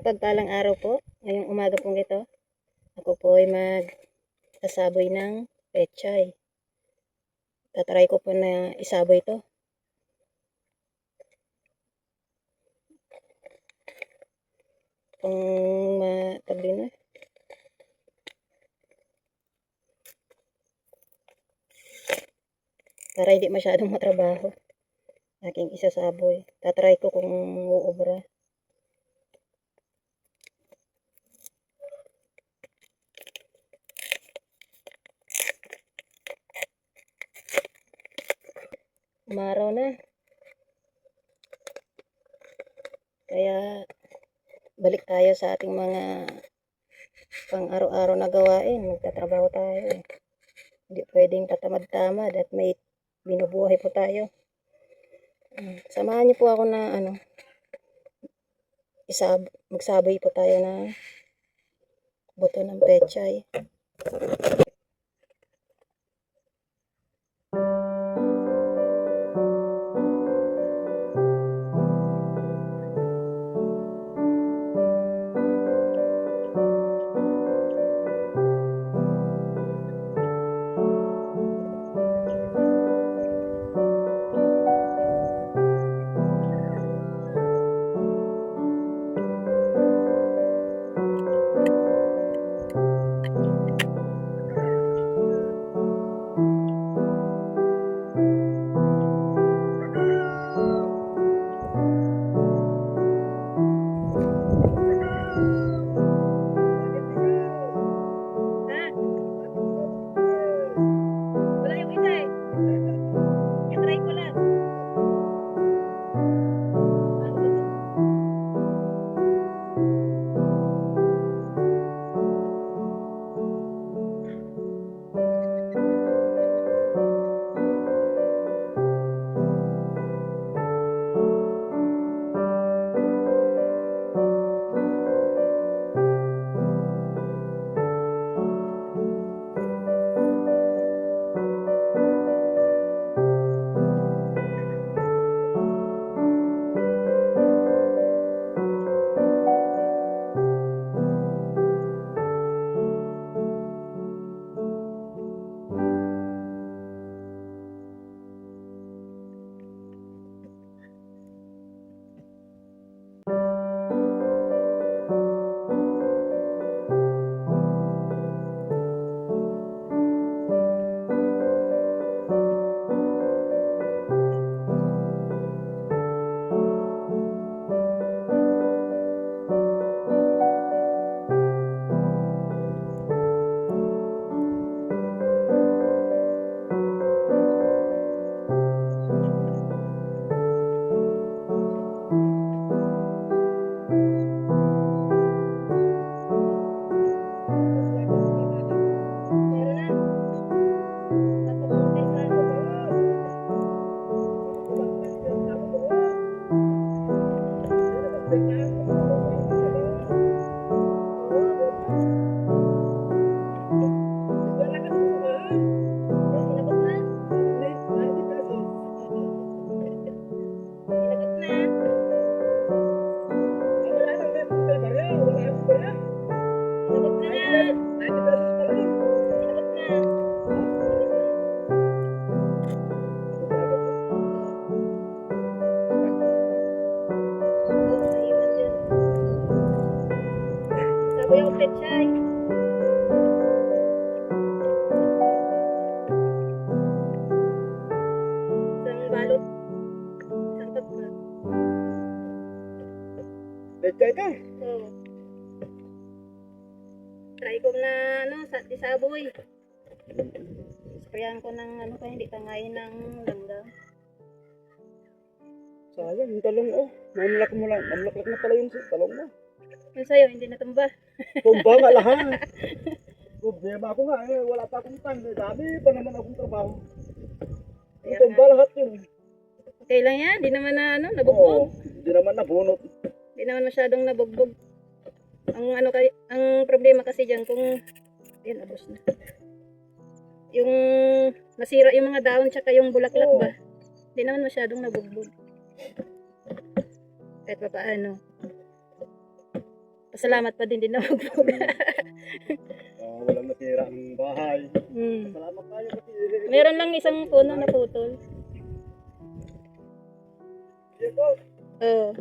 Mapagpalang araw po. Ngayong umaga pong ito, ako po ay magsasaboy ng pechay. Tatry ko po na isaboy ito. Kung matagli na. Para hindi masyadong matrabaho. Aking isasaboy. Tatry ko kung uubra. Umaraw na. Kaya balik tayo sa ating mga pang araw-araw na gawain. Magtatrabaho tayo eh. Hindi pwedeng tatamad-tamad at may binubuhay po tayo. Samahan niyo po ako na magsaboy po tayo na buto ng pechay. Wala yung isa eh. I-try ko lang. Sabi yung pechay. Isang balot. Isang tatlo. Pechay ka? Oo. Try ko na isaboy. Sprayan ko ng kaya hindi tangayin ng langgam. Sayang, yung talong mamlak na pala yung talong mo. Yung sa'yo, hindi natumba. Tumba nga lahat. Problema ako nga wala pa akong tan. Dami pa naman akong trabaho. Yung tumba lahat yun. Okay lang yan, di naman nabugbog. Hindi naman nabunot. Di naman masyadong nabugbog. Ang problema kasi diyan kung yan abos na. Yung nasira yung mga dahon tsaka yung bulaklak ba. Di naman masyadong nabugbog. Kahit pa paano. Pasalamat pa din na magbog. Walang natira ng bahay. Hmm. Salamat tayo kasi. Meron lang isang puno na putol. Sige po. Oo.